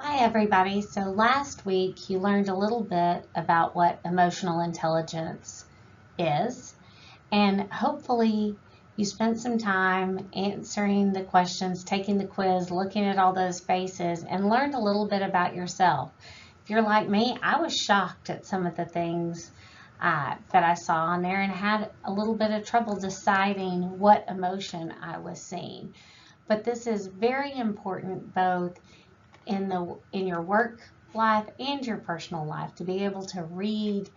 Hi, everybody. So last week you learned a little bit about what emotional intelligence is, and hopefully you spent some time answering the questions, taking the quiz, looking at all those faces, and learned a little bit about yourself. If you're like me, I was shocked at some of the things that I saw on there and had a little bit of trouble deciding what emotion I was seeing. But this is very important both in your work life and your personal life to be able to read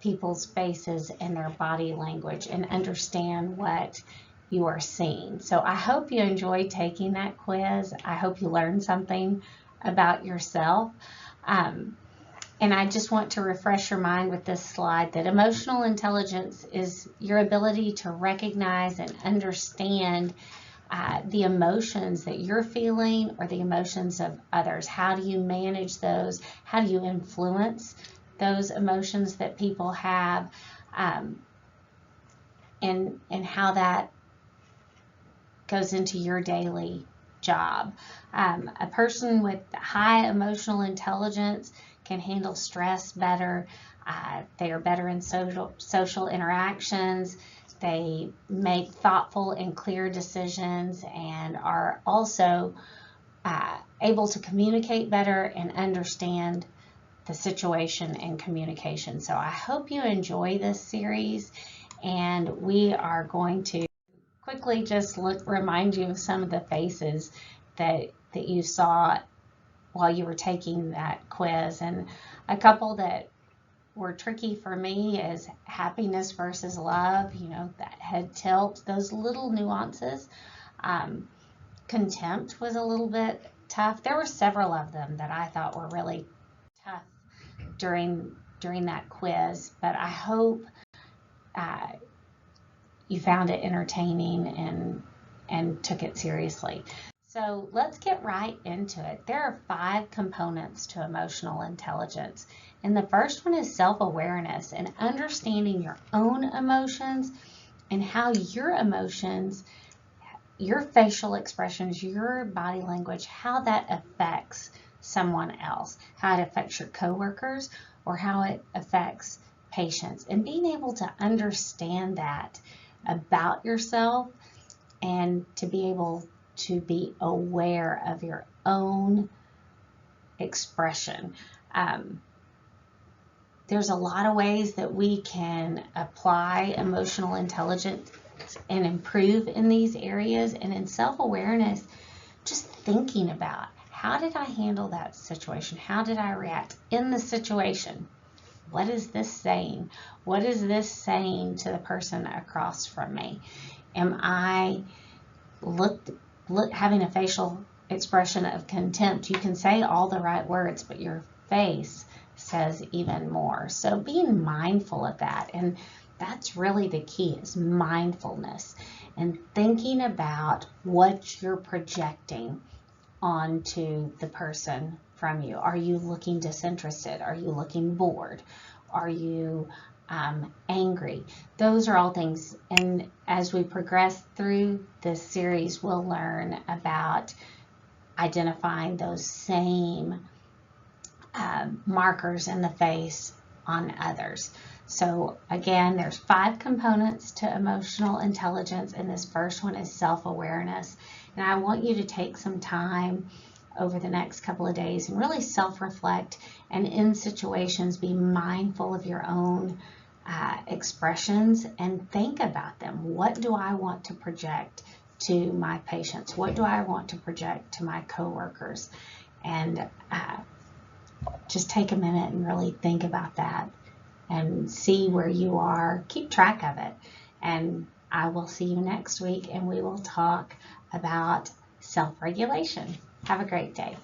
people's faces and their body language and understand what you are seeing. So I hope you enjoyed taking that quiz. I hope you learned something about yourself. And I just want to refresh your mind with this slide that emotional intelligence is your ability to recognize and understand the emotions that you're feeling or the emotions of others. How do you manage those? How do you influence those emotions that people have? And how that goes into your daily job. A person with high emotional intelligence can handle stress better. They are better in social interactions. They make thoughtful and clear decisions and are also able to communicate better and understand the situation and communication. So I hope you enjoy this series, and we are going to quickly just remind you of some of the faces that you saw while you were taking that quiz. And a couple that were tricky for me is happiness versus love, that head tilt, those little nuances. Contempt was a little bit tough. There were several of them that I thought were really tough during that quiz, but I hope you found it entertaining and took it seriously. So let's get right into it. There are 5 components to emotional intelligence. And the first one is self-awareness and understanding your own emotions and how your emotions, your facial expressions, your body language, how that affects someone else, how it affects your coworkers or how it affects patients. And being able to understand that about yourself and to be able to be aware of your own expression. There's a lot of ways that we can apply emotional intelligence and improve in these areas. And in self-awareness, just thinking about how did I handle that situation? How did I react in the situation? What is this saying? What is this saying to the person across from me? Am I having a facial expression of contempt? You can say all the right words, but your face says even more. So being mindful of that, and that's really the key, is mindfulness and thinking about what you're projecting onto the person from you. Are you looking disinterested? Are you looking bored? Are you angry? Those are all things. And as we progress through this series, we'll learn about identifying those same markers in the face on others. So again, there's 5 components to emotional intelligence, and this first one is self-awareness. And I want you to take some time over the next couple of days and really self-reflect, and in situations be mindful of your own expressions and think about them. What do I want to project to my patients? What do I want to project to my coworkers? And just take a minute and really think about that and see where you are. Keep track of it. And I will see you next week, and we will talk about self-regulation. Have a great day.